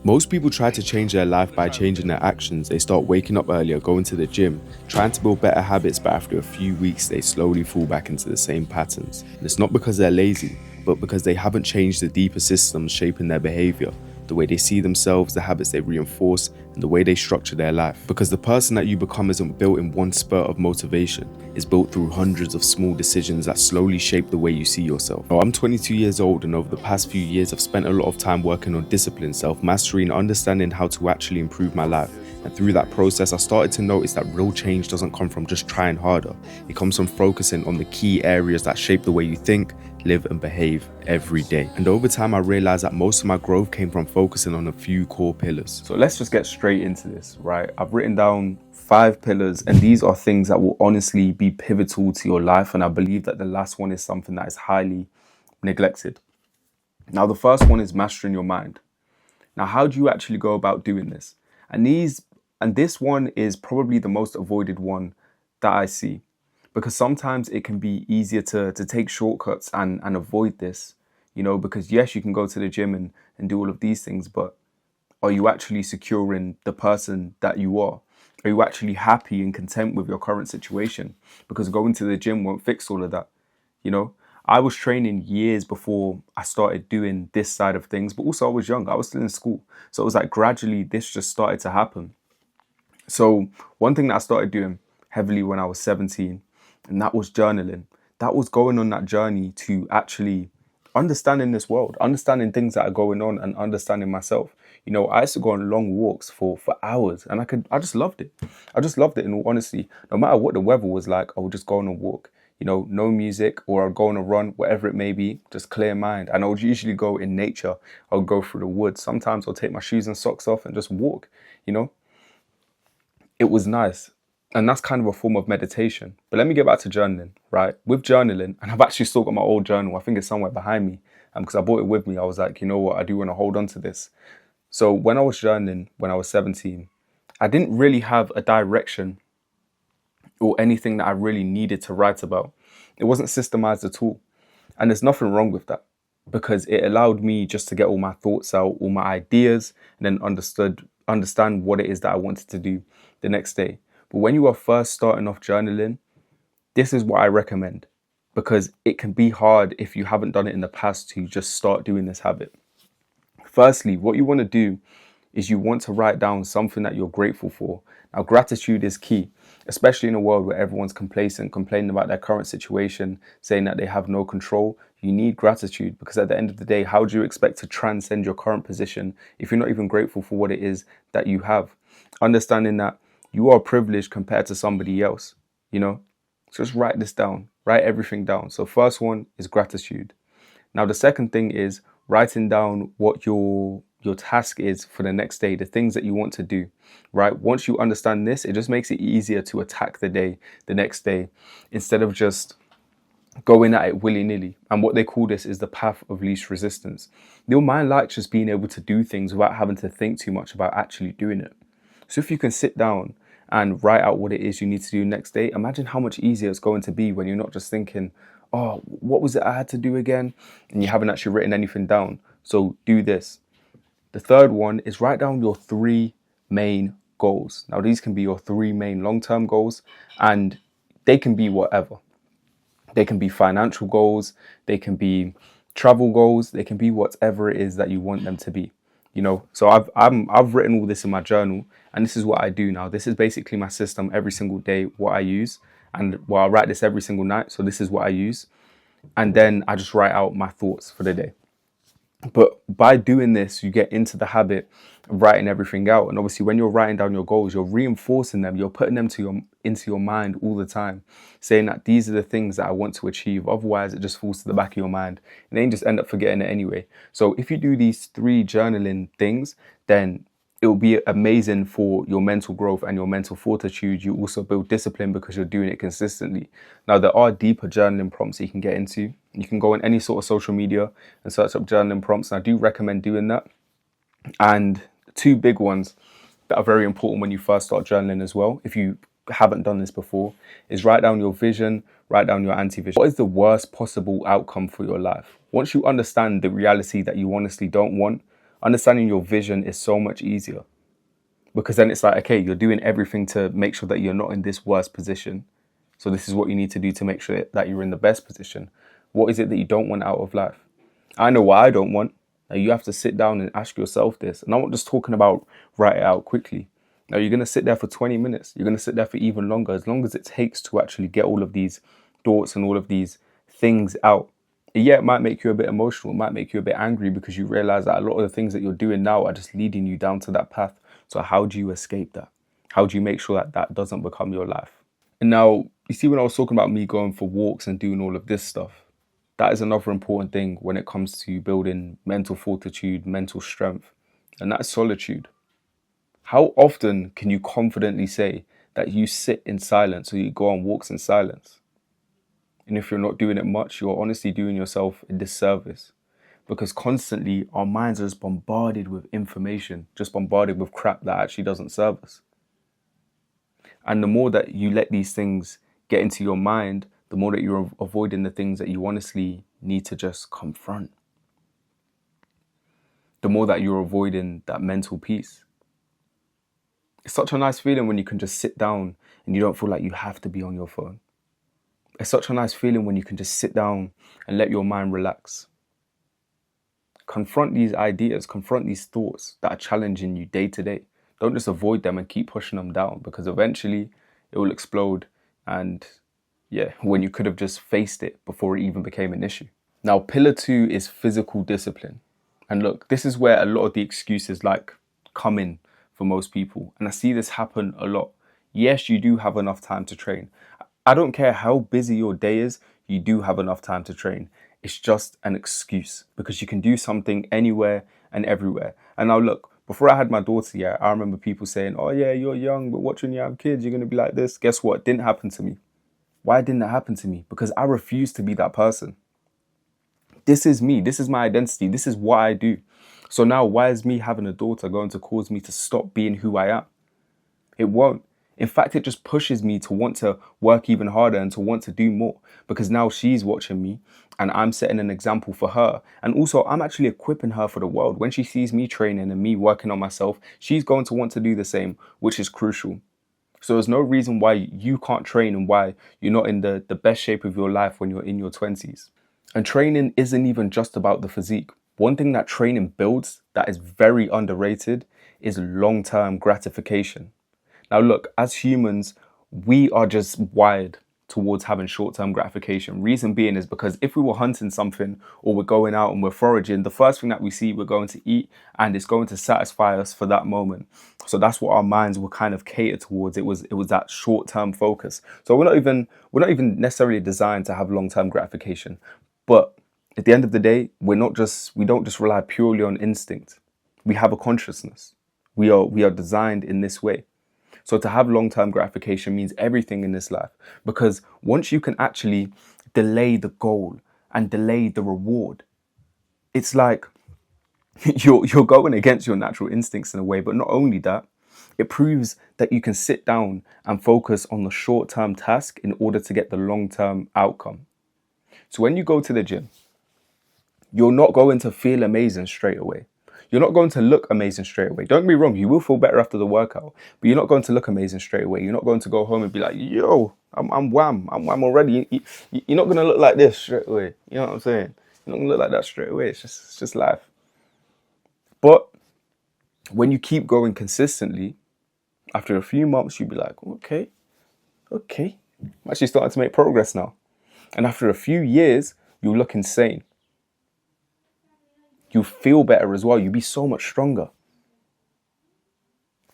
Most people try to change their life by changing their actions. They start waking up earlier, going to the gym, trying to build better habits, but after a few weeks, they slowly fall back into the same patterns. And it's not because they're lazy, but because they haven't changed the deeper systems shaping their behavior, the way they see themselves, the habits they reinforce, and the way they structure their life. Because the person that you become isn't built in one spurt of motivation, it's built through hundreds of small decisions that slowly shape the way you see yourself. Now, I'm 22 years old, and over the past few years, I've spent a lot of time working on discipline, self-mastery, and understanding how to actually improve my life. And through that process, I started to notice that real change doesn't come from just trying harder. It comes from focusing on the key areas that shape the way you think, live, and behave every day. And over time, I realized that most of my growth came from focusing on a few core pillars. So let's just get straight into this, right? I've written down 5 pillars, and these are things that will honestly be pivotal to your life. And I believe that the last one is something that is highly neglected. Now, the first one is mastering your mind. Now, how do you actually go about doing this? And this one is probably the most avoided one that I see, because sometimes it can be easier to take shortcuts and avoid this, because yes, you can go to the gym and do all of these things, but are you actually secure in the person that you are? Are you actually happy and content with your current situation? Because going to the gym won't fix all of that, I was training years before I started doing this side of things, but also I was young. I was still in school. So it was like gradually this just started to happen. So one thing that I started doing heavily when I was 17, and that was journaling. That was going on that journey to actually understanding this world, understanding things that are going on and understanding myself. I used to go on long walks for hours, and I just loved it. I just loved it in all honesty. No matter what the weather was like, I would just go on a walk, no music, or I'd go on a run, whatever it may be, just clear mind. And I would usually go in nature. I would go through the woods. Sometimes I'll take my shoes and socks off and just walk, It was nice. And that's kind of a form of meditation. But let me get back to journaling, right? With journaling, and I've actually still got my old journal. I think it's somewhere behind me. Because I brought it with me. I was like, you know what? I do want to hold on to this. So when I was journaling, when I was 17, I didn't really have a direction or anything that I really needed to write about. It wasn't systemized at all. And there's nothing wrong with that, because it allowed me just to get all my thoughts out, all my ideas, and then understand what it is that I wanted to do the next day. But when you are first starting off journaling, this is what I recommend, because it can be hard if you haven't done it in the past to just start doing this habit. Firstly, what you want to do is you want to write down something that you're grateful for. Now, gratitude is key, especially in a world where everyone's complacent, complaining about their current situation, saying that they have no control. You need gratitude, because at the end of the day, how do you expect to transcend your current position if you're not even grateful for what it is that you have? Understanding that you are privileged compared to somebody else, So just write this down, write everything down. So first one is gratitude. Now, the second thing is writing down what your task is for the next day, the things that you want to do, right? Once you understand this, it just makes it easier to attack the next day, instead of just going at it willy-nilly. And what they call this is the path of least resistance. Your mind likes just being able to do things without having to think too much about actually doing it. So if you can sit down and write out what it is you need to do next day, imagine how much easier it's going to be when you're not just thinking, oh, what was it I had to do again? And you haven't actually written anything down. So do this. The third one is write down your 3 main goals. Now, these can be your 3 main long-term goals, and they can be whatever. They can be financial goals, they can be travel goals, they can be whatever it is that you want them to be. So I've written all this in my journal, and this is what I do now. This is basically my system every single day, what I use. And I write this every single night. So this is what I use. And then I just write out my thoughts for the day. But by doing this, you get into the habit of writing everything out. And obviously, when you're writing down your goals, you're reinforcing them. You're putting them into your mind all the time, saying that these are the things that I want to achieve. Otherwise, it just falls to the back of your mind, and then you just end up forgetting it anyway. So if you do these 3 journaling things, then it will be amazing for your mental growth and your mental fortitude. You also build discipline because you're doing it consistently. Now, there are deeper journaling prompts you can get into. You can go on any sort of social media and search up journaling prompts, and I do recommend doing that. And 2 big ones that are very important when you first start journaling as well, if you haven't done this before, is write down your vision, write down your anti-vision. What is the worst possible outcome for your life? Once you understand the reality that you honestly don't want, Understanding your vision is so much easier, because then it's like, okay, you're doing everything to make sure that you're not in this worst position. So this is what you need to do to make sure that you're in the best position. What is it that you don't want out of life? I know what I don't want. Now you have to sit down and ask yourself this. And I'm not just talking about write it out quickly. Now you're going to sit there for 20 minutes. You're going to sit there for even longer, as long as it takes to actually get all of these thoughts and all of these things out. Yeah, it might make you a bit emotional. It might make you a bit angry, because you realize that a lot of the things that you're doing now are just leading you down to that path. So how do you escape that? How do you make sure that that doesn't become your life? And now, you see, when I was talking about me going for walks and doing all of this stuff, that is another important thing when it comes to building mental fortitude, mental strength, and that's solitude. How often can you confidently say that you sit in silence or you go on walks in silence? And if you're not doing it much, you're honestly doing yourself a disservice, because constantly our minds are just bombarded with information, just bombarded with crap that actually doesn't serve us. And the more that you let these things get into your mind, the more that you're avoiding the things that you honestly need to just confront. The more that you're avoiding that mental peace. It's such a nice feeling when you can just sit down and you don't feel like you have to be on your phone. It's such a nice feeling when you can just sit down and let your mind relax. Confront these ideas, confront these thoughts that are challenging you day to day. Don't just avoid them and keep pushing them down, because eventually it will explode. And yeah, when you could have just faced it before it even became an issue. Now, pillar 2 is physical discipline. And look, this is where a lot of the excuses come in for most people. And I see this happen a lot. Yes, you do have enough time to train. I don't care how busy your day is, you do have enough time to train. It's just an excuse, because you can do something anywhere and everywhere. And now look, before I had my daughter, yeah, I remember people saying, oh yeah, you're young, but watch when you have kids, you're going to be like this. Guess what? It didn't happen to me. Why didn't it happen to me? Because I refuse to be that person. This is me. This is my identity. This is what I do. So now, why is me having a daughter going to cause me to stop being who I am? It won't. In fact, it just pushes me to want to work even harder and to want to do more, because now she's watching me and I'm setting an example for her. And also, I'm actually equipping her for the world. When she sees me training and me working on myself, she's going to want to do the same, which is crucial. So there's no reason why you can't train and why you're not in the best shape of your life when you're in your 20s. And training isn't even just about the physique. One thing that training builds that is very underrated is long-term gratification. Now look, as humans, we are just wired towards having short-term gratification. Reason being is because if we were hunting something or we're going out and we're foraging, the first thing that we see we're going to eat, and it's going to satisfy us for that moment. So that's what our minds were kind of catered towards. It was that short-term focus. So we're not even necessarily designed to have long-term gratification. But at the end of the day, we don't just rely purely on instinct. We have a consciousness. We are designed in this way. So to have long-term gratification means everything in this life, because once you can actually delay the goal and delay the reward, it's like you're going against your natural instincts in a way. But not only that, it proves that you can sit down and focus on the short-term task in order to get the long-term outcome. So when you go to the gym, you're not going to feel amazing straight away. You're not going to look amazing straight away. Don't get me wrong, you will feel better after the workout, but you're not going to look amazing straight away. You're not going to go home and be like, yo, I'm wham already. You're not going to look like this straight away. You know what I'm saying? You're not going to look like that straight away. It's just life. But when you keep going consistently, after a few months, you'll be like, okay, I'm actually starting to make progress now. And after a few years, you'll look insane. You feel better as well. You'll be so much stronger.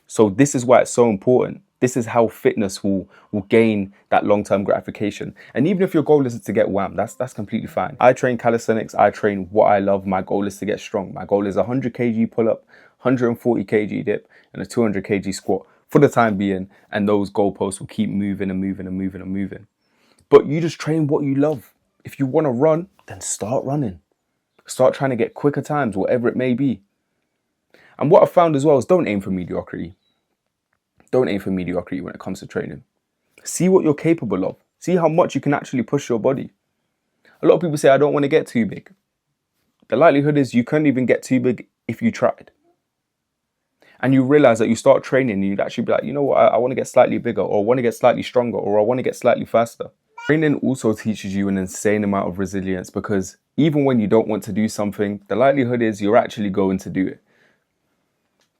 So this is why it's so important. This is how fitness will gain that long-term gratification. And even if your goal isn't to get wham, that's completely fine. I train calisthenics. I train what I love. My goal is to get strong. My goal is a 100 kg pull-up, 140 kg dip, and a 200 kg squat for the time being. And those goalposts will keep moving and moving and moving and moving. But you just train what you love. If you want to run, then start running. Start trying to get quicker times, whatever it may be. And what I found as well is don't aim for mediocrity. Don't aim for mediocrity when it comes to training. See what you're capable of. See how much you can actually push your body. A lot of people say, I don't want to get too big. the likelihood is you couldn't even get too big if you tried. And you realize that you start training and you'd actually be like, you know what, I want to get slightly bigger, or I want to get slightly stronger, or I want to get slightly faster. Training also teaches you an insane amount of resilience, because even when you don't want to do something, the likelihood is you're actually going to do it.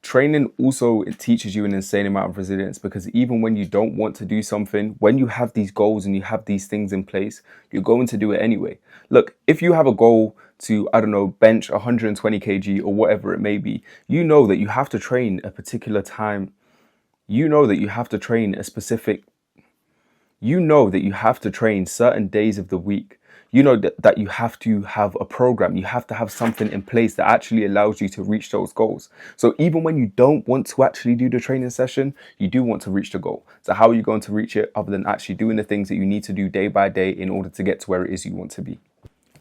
Training also, it teaches you an insane amount of resilience, because even when you don't want to do something, when you have these goals and you have these things in place, you're going to do it anyway. Look, if you have a goal to, I don't know, bench 120 kg or whatever it may be, you know that you have to train a particular time. You know that you have to train a specific, you know that you have to train certain days of the week. You know that you have to have a program. You have to have something in place that actually allows you to reach those goals. So even when you don't want to actually do the training session, you do want to reach the goal. So how are you going to reach it other than actually doing the things that you need to do day by day in order to get to where it is you want to be?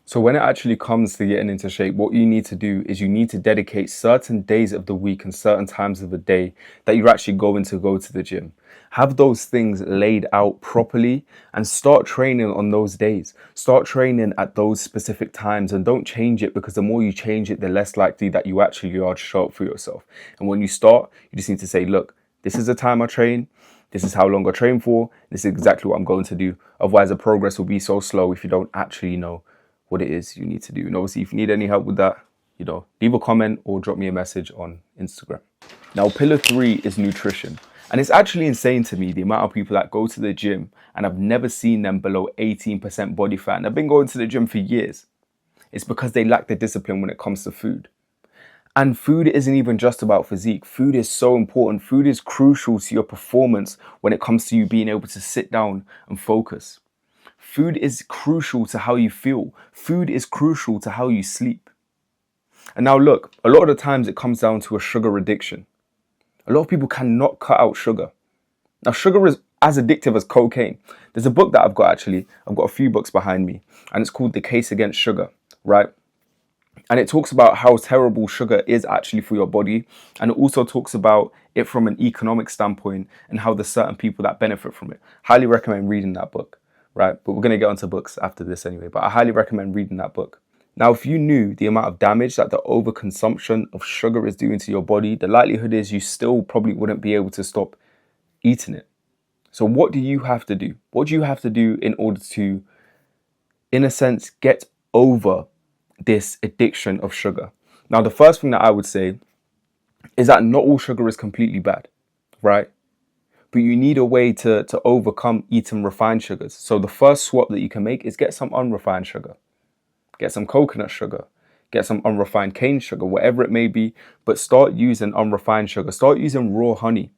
So when it actually comes to getting into shape, what you need to do is you need to dedicate certain days of the week and certain times of the day that you're actually going to go to the gym. Have those things laid out properly and start training on those days. Start training at those specific times, and don't change it, because the more you change it, the less likely that you actually are to show up for yourself. And when you start, you just need to say, look, this is the time I train. This is how long I train for. This is exactly what I'm going to do. Otherwise, the progress will be so slow if you don't actually know what it is you need to do. And obviously, if you need any help with that, leave a comment or drop me a message on Instagram. Now, pillar 3 is nutrition. And it's actually insane to me, the amount of people that go to the gym and I've never seen them below 18% body fat. And I've been going to the gym for years. It's because they lack the discipline when it comes to food. And food isn't even just about physique. Food is so important. Food is crucial to your performance when it comes to you being able to sit down and focus. Food is crucial to how you feel. Food is crucial to how you sleep. And now look, a lot of the times it comes down to a sugar addiction. A lot of people cannot cut out sugar. Now, sugar is as addictive as cocaine. There's a book that I've got a few books behind me, and it's called The Case Against Sugar, right? And it talks about how terrible sugar is actually for your body. And it also talks about it from an economic standpoint and how there's certain people that benefit from it. Highly recommend reading that book, right? But we're going to get onto books after this anyway, but I highly recommend reading that book. Now, if you knew the amount of damage that the overconsumption of sugar is doing to your body, the likelihood is you still probably wouldn't be able to stop eating it. So what do you have to do? What do you have to do in order to, in a sense, get over this addiction of sugar? Now, the first thing that I would say is that not all sugar is completely bad, right? But you need a way to overcome eating refined sugars. So the first swap that you can make is get some unrefined sugar. Get some coconut sugar, get some unrefined cane sugar, whatever it may be, but start using unrefined sugar. Start using raw honey.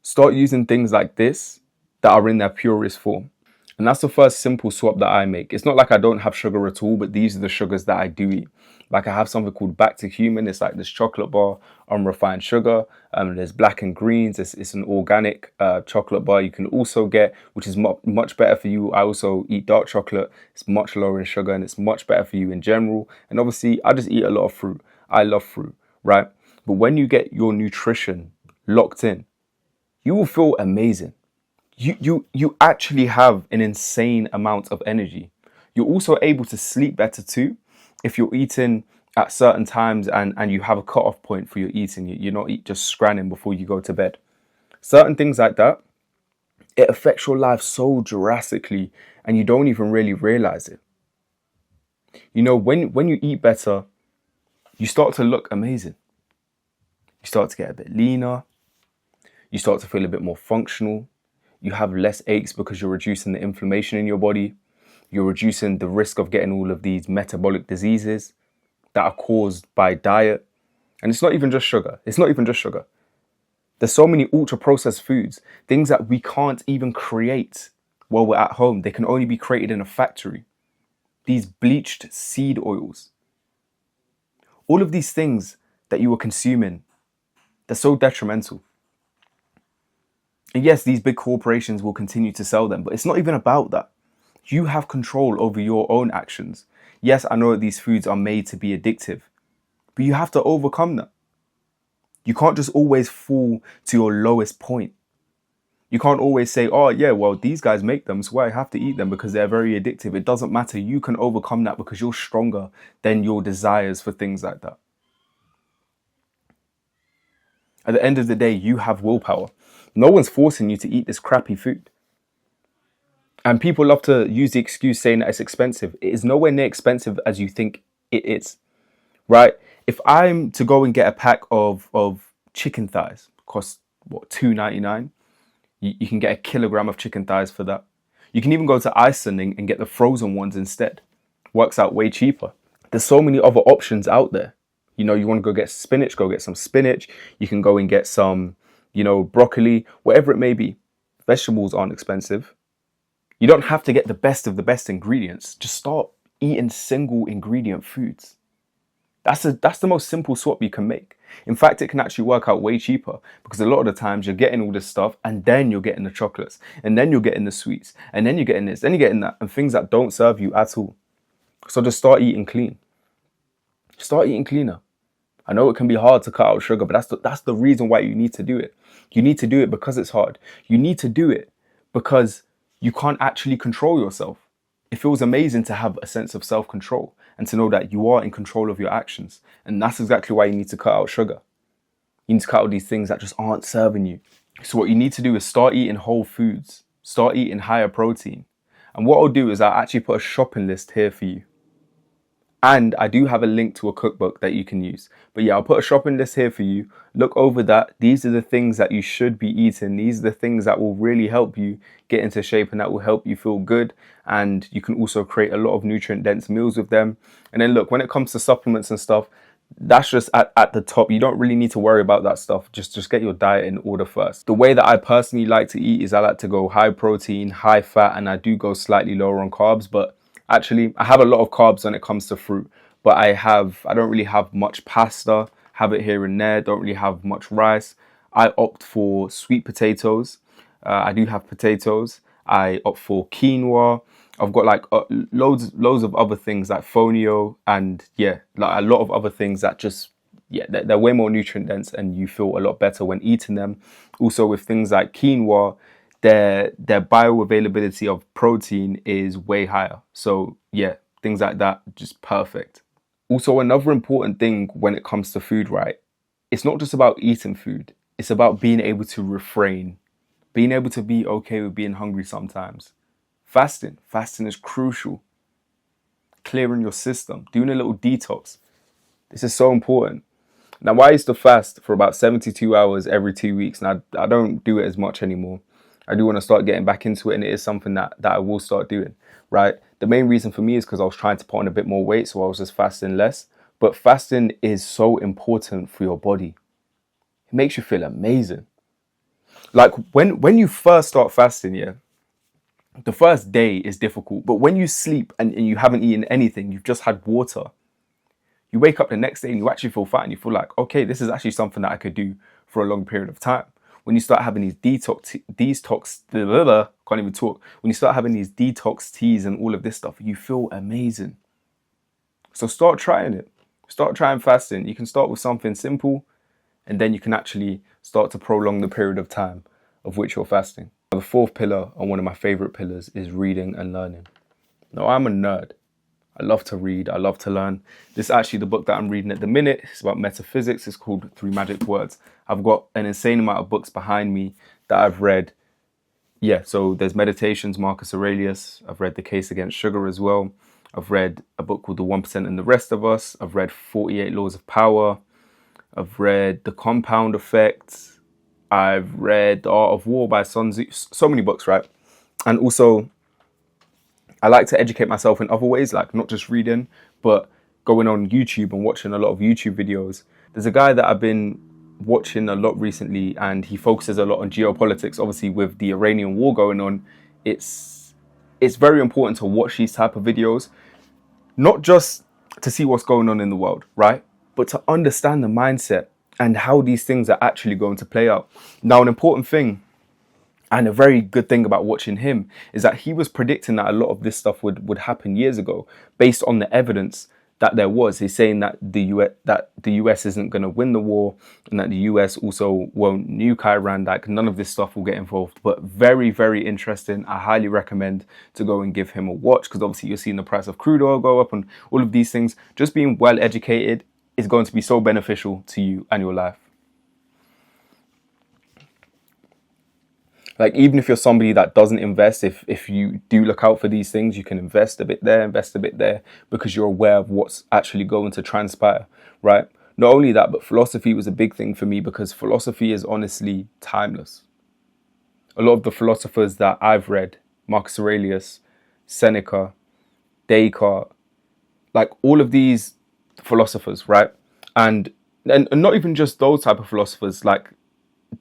Start using things like this that are in their purest form. And that's the first simple swap that I make. It's not like I don't have sugar at all, but these are the sugars that I do eat. Like I have something called Back to Human. It's like this chocolate bar, unrefined sugar. There's Black and Greens. It's an organic chocolate bar you can also get, which is much better for you. I also eat dark chocolate. It's much lower in sugar and it's much better for you in general. And obviously, I just eat a lot of fruit. I love fruit, right? But when you get your nutrition locked in, you will feel amazing. You actually have an insane amount of energy. You're also able to sleep better too if you're eating at certain times and you have a cutoff point for your eating. You're not just scranning before you go to bed. Certain things like that, it affects your life so drastically and you don't even really realize it. When you eat better, you start to look amazing. You start to get a bit leaner. You start to feel a bit more functional. You have less aches because you're reducing the inflammation in your body. You're reducing the risk of getting all of these metabolic diseases that are caused by diet. And it's not even just sugar. There's so many ultra-processed foods, things that we can't even create while we're at home. They can only be created in a factory. These bleached seed oils. All of these things that you are consuming, they're so detrimental. And yes, these big corporations will continue to sell them, but it's not even about that. You have control over your own actions. Yes, I know that these foods are made to be addictive, but you have to overcome that. You can't just always fall to your lowest point. You can't always say, oh yeah, well, these guys make them, so I have to eat them because they're very addictive. It doesn't matter. You can overcome that because you're stronger than your desires for things like that. At the end of the day, you have willpower. No one's forcing you to eat this crappy food. And people love to use the excuse saying that it's expensive. It is nowhere near expensive as you think it is, right? If I'm to go and get a pack of chicken thighs, cost what, $2.99? You can get a kilogram of chicken thighs for that. You can even go to Iceland and get the frozen ones instead. Works out way cheaper. There's so many other options out there. You know, you want to go get spinach, go get some spinach. You can go and get some, broccoli, whatever it may be. Vegetables aren't expensive. You don't have to get the best of the best ingredients. Just start eating single ingredient foods. That's the most simple swap you can make. In fact, it can actually work out way cheaper because a lot of the times you're getting all this stuff and then you're getting the chocolates and then you're getting the sweets and then you're getting this, then you're getting that, and things that don't serve you at all. So just start eating clean. Start eating cleaner. I know it can be hard to cut out sugar, but that's the reason why you need to do it. You need to do it because it's hard. You need to do it because you can't actually control yourself. It feels amazing to have a sense of self-control and to know that you are in control of your actions. And that's exactly why you need to cut out sugar. You need to cut out these things that just aren't serving you. So what you need to do is start eating whole foods. Start eating higher protein. And what I'll do is I'll actually put a shopping list here for you. And I do have a link to a cookbook that you can use. But yeah, I'll put a shopping list here for you. Look over that. These are the things that you should be eating. These are the things that will really help you get into shape and that will help you feel good. And you can also create a lot of nutrient-dense meals with them. And then look, when it comes to supplements and stuff, that's just at the top. You don't really need to worry about that stuff. Just get your diet in order first. The way that I personally like to eat is I like to go high protein, high fat, and I do go slightly lower on carbs. But actually, I have a lot of carbs when it comes to fruit, but I don't really have much pasta, have it here and there, don't really have much rice. I opt for sweet potatoes. I do have potatoes. I opt for quinoa. I've got like loads of other things like fonio and like a lot of other things that just, they're way more nutrient dense and you feel a lot better when eating them. Also with things like quinoa, their bioavailability of protein is way higher. So yeah, things like that, just perfect. Also, another important thing when it comes to food, right? It's not just about eating food. It's about being able to refrain, being able to be okay with being hungry sometimes. Fasting is crucial. Clearing your system, doing a little detox. This is so important. Now, I used to fast for about 72 hours every 2 weeks, and I don't do it as much anymore. I do want to start getting back into it, and it is something that I will start doing, right? The main reason for me is because I was trying to put on a bit more weight, so I was just fasting less. But fasting is so important for your body. It makes you feel amazing. Like when you first start fasting, the first day is difficult, but when you sleep and you haven't eaten anything, you've just had water, you wake up the next day and you actually feel fine. You feel like, okay, this is actually something that I could do for a long period of time. When you start having these when you start having these detox teas and all of this stuff, you feel amazing. So start trying it. Start trying fasting. You can start with something simple and then you can actually start to prolong the period of time of which you're fasting. The fourth pillar, and one of my favorite pillars, is reading and learning. Now, I'm a nerd. I love to read. I love to learn. This is actually the book that I'm reading at the minute. It's about metaphysics. It's called 3 Magic Words. I've got an insane amount of books behind me that I've read. Yeah, so there's Meditations, Marcus Aurelius. I've read The Case Against Sugar as well. I've read a book called The 1% and the Rest of Us. I've read 48 Laws of Power. I've read The Compound Effect. I've read The Art of War by Sun Tzu. So many books, right? And also, I like to educate myself in other ways, like not just reading, but going on YouTube and watching a lot of YouTube videos. There's a guy that I've been watching a lot recently, and he focuses a lot on geopolitics. Obviously, with the Iranian war going on, it's very important to watch these type of videos, not just to see what's going on in the world, right? But to understand the mindset and how these things are actually going to play out. Now, an important thing and a very good thing about watching him is that he was predicting that a lot of this stuff would happen years ago based on the evidence that there was. He's saying that the US isn't going to win the war, and that the US also won't nuke Iran. Like, none of this stuff will get involved. But very, very interesting. I highly recommend to go and give him a watch, because obviously you're seeing the price of crude oil go up and all of these things. Just being well educated is going to be so beneficial to you and your life. Like, even if you're somebody that doesn't invest, if you do look out for these things, you can invest a bit there, because you're aware of what's actually going to transpire, right? Not only that, but philosophy was a big thing for me, because philosophy is honestly timeless. A lot of the philosophers that I've read, Marcus Aurelius, Seneca, Descartes, like all of these philosophers, right? And not even just those type of philosophers, like,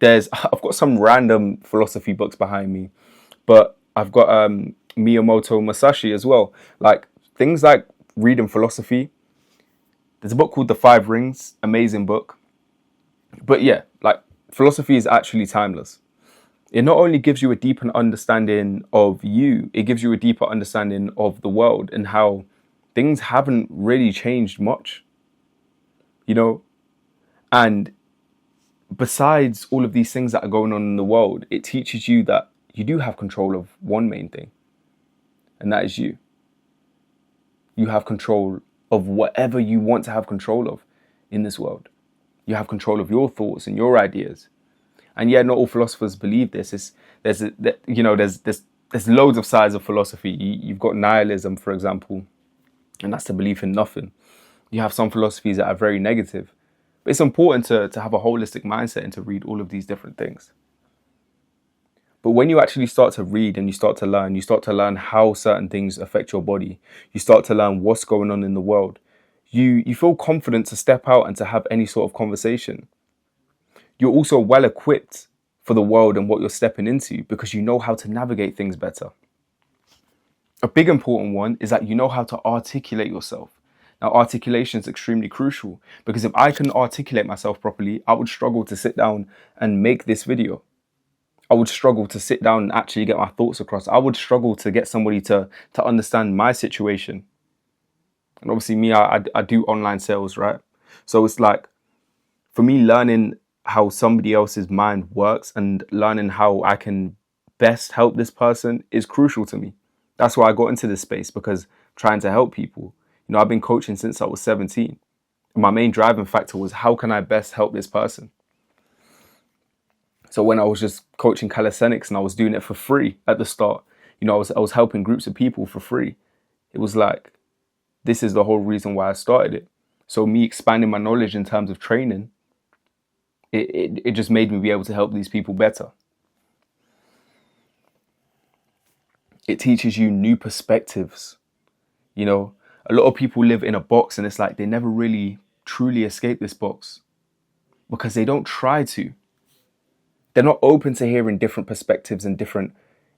I've got some random philosophy books behind me, but I've got Miyamoto Musashi as well. Like, things like reading philosophy. There's a book called The Five Rings, amazing book. But yeah, like, philosophy is actually timeless. It not only gives you a deeper understanding of you, it gives you a deeper understanding of the world and how things haven't really changed much, you know? And besides all of these things that are going on in the world, it teaches you that you do have control of one main thing, and that is you. You have control of whatever you want to have control of in this world. You have control of your thoughts and your ideas. And yeah, not all philosophers believe this. There's loads of sides of philosophy. You've got nihilism, for example, and that's the belief in nothing. You have some philosophies that are very negative. But it's important to have a holistic mindset and to read all of these different things. But when you actually start to read and you start to learn how certain things affect your body, you start to learn what's going on in the world, you feel confident to step out and to have any sort of conversation. You're also well equipped for the world and what you're stepping into, because you know how to navigate things better. A big important one is that you know how to articulate yourself. Now, articulation is extremely crucial, because if I can articulate myself properly, I would struggle to sit down and make this video. I would struggle to sit down and actually get my thoughts across. I would struggle to get somebody to understand my situation. And obviously me, I do online sales, right? So it's like, for me, learning how somebody else's mind works and learning how I can best help this person is crucial to me. That's why I got into this space, because trying to help people. You know, I've been coaching since I was 17. And my main driving factor was, how can I best help this person? So when I was just coaching calisthenics and I was doing it for free at the start, you know, I was helping groups of people for free. It was like, this is the whole reason why I started it. So me expanding my knowledge in terms of training, it just made me be able to help these people better. It teaches you new perspectives. You know, a lot of people live in a box, and it's like they never really truly escape this box because they don't try to. They're not open to hearing different perspectives and different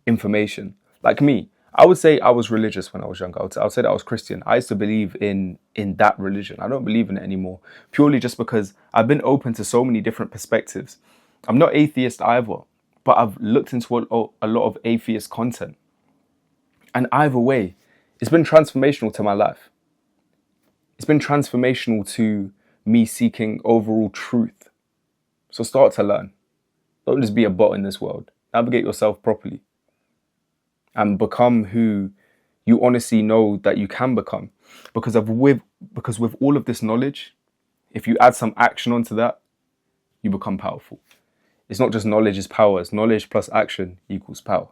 information. Like me, I would say I was religious when I was younger. I would say that I was Christian. I used to believe in that religion. I don't believe in it anymore, purely just because I've been open to so many different perspectives. I'm not atheist either, but I've looked into a lot of atheist content. And either way, it's been transformational to my life. It's been transformational to me seeking overall truth. So start to learn. Don't just be a bot in this world. Navigate yourself properly and become who you honestly know that you can become. Because with all of this knowledge, if you add some action onto that, you become powerful. It's not just knowledge is power. It's knowledge plus action equals power.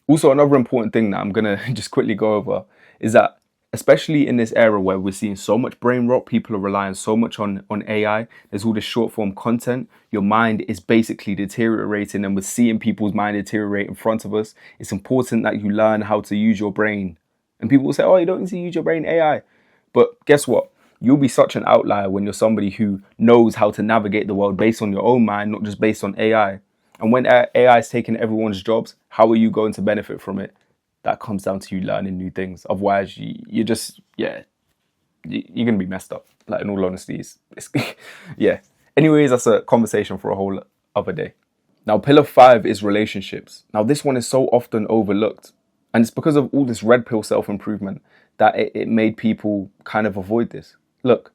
Also, another important thing that I'm going to just quickly go over is that, especially in this era where we're seeing so much brain rot, people are relying so much on AI, there's all this short form content, your mind is basically deteriorating, and we're seeing people's mind deteriorate in front of us. It's important that you learn how to use your brain. And people will say, oh, you don't need to use your brain, AI. But guess what? You'll be such an outlier when you're somebody who knows how to navigate the world based on your own mind, not just based on AI. And when AI is taking everyone's jobs, how are you going to benefit from it? That comes down to you learning new things. Otherwise, you're going to be messed up. Like, in all honesty, it's yeah. Anyways, that's a conversation for a whole other day. Now, pillar 5 is relationships. Now, this one is so often overlooked. And it's because of all this red pill self-improvement that it made people kind of avoid this. look,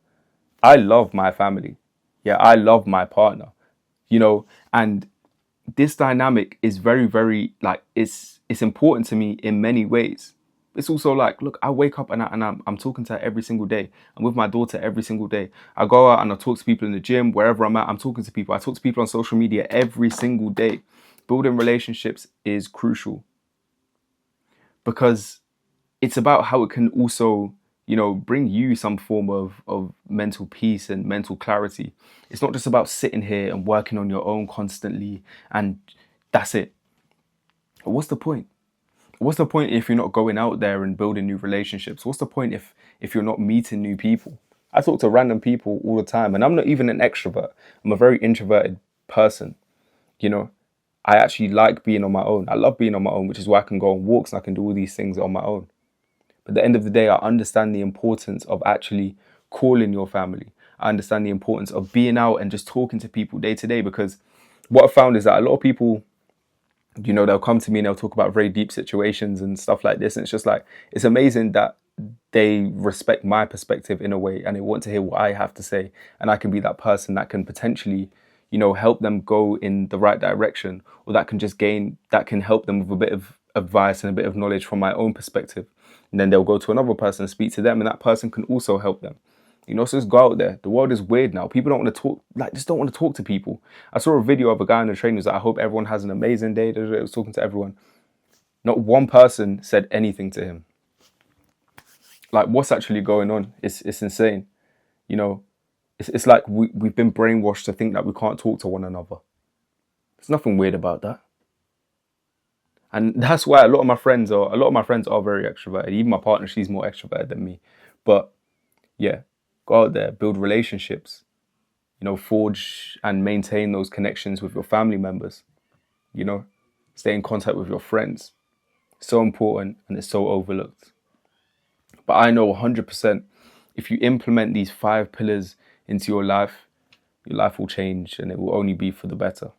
I love my family. Yeah, I love my partner, you know, and this dynamic is very, very like it's important to me in many ways. It's also like, look, I wake up and I'm talking to her every single day. I'm with my daughter every single day. I go out and I talk to people in the gym, wherever I'm at, I'm talking to people. I talk to people on social media every single day. Building relationships is crucial because it's about how it can also, bring you some form of mental peace and mental clarity. It's not just about sitting here and working on your own constantly and that's it. What's the point? What's the point if you're not going out there and building new relationships? What's the point if you're not meeting new people? I talk to random people all the time, and I'm not even an extrovert. I'm a very introverted person. You know, I actually like being on my own. I love being on my own, which is why I can go on walks and I can do all these things on my own. But at the end of the day, I understand the importance of actually calling your family. I understand the importance of being out and just talking to people day to day, because what I found is that a lot of people, they'll come to me and they'll talk about very deep situations and stuff like this. And it's just like, it's amazing that they respect my perspective in a way and they want to hear what I have to say. And I can be that person that can potentially, help them go in the right direction, or that can help them with a bit of advice and a bit of knowledge from my own perspective. And then they'll go to another person and speak to them, and that person can also help them. So just go out there. The world is weird now. People don't want to talk, just don't want to talk to people. I saw a video of a guy in the train who was like, I hope everyone has an amazing day. It was talking to everyone. Not one person said anything to him. Like, what's actually going on? It's insane. It's like we've been brainwashed to think that we can't talk to one another. There's nothing weird about that. And that's why a lot of my friends are very extroverted. Even my partner, she's more extroverted than me. But yeah, go out there, build relationships, forge and maintain those connections with your family members, stay in contact with your friends. So important, and it's so overlooked. But I know 100% if you implement these 5 pillars into your life will change, and it will only be for the better.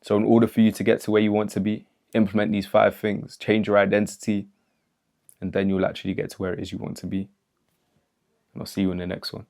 So in order for you to get to where you want to be, implement these 5 things, change your identity, and then you'll actually get to where it is you want to be. And I'll see you in the next one.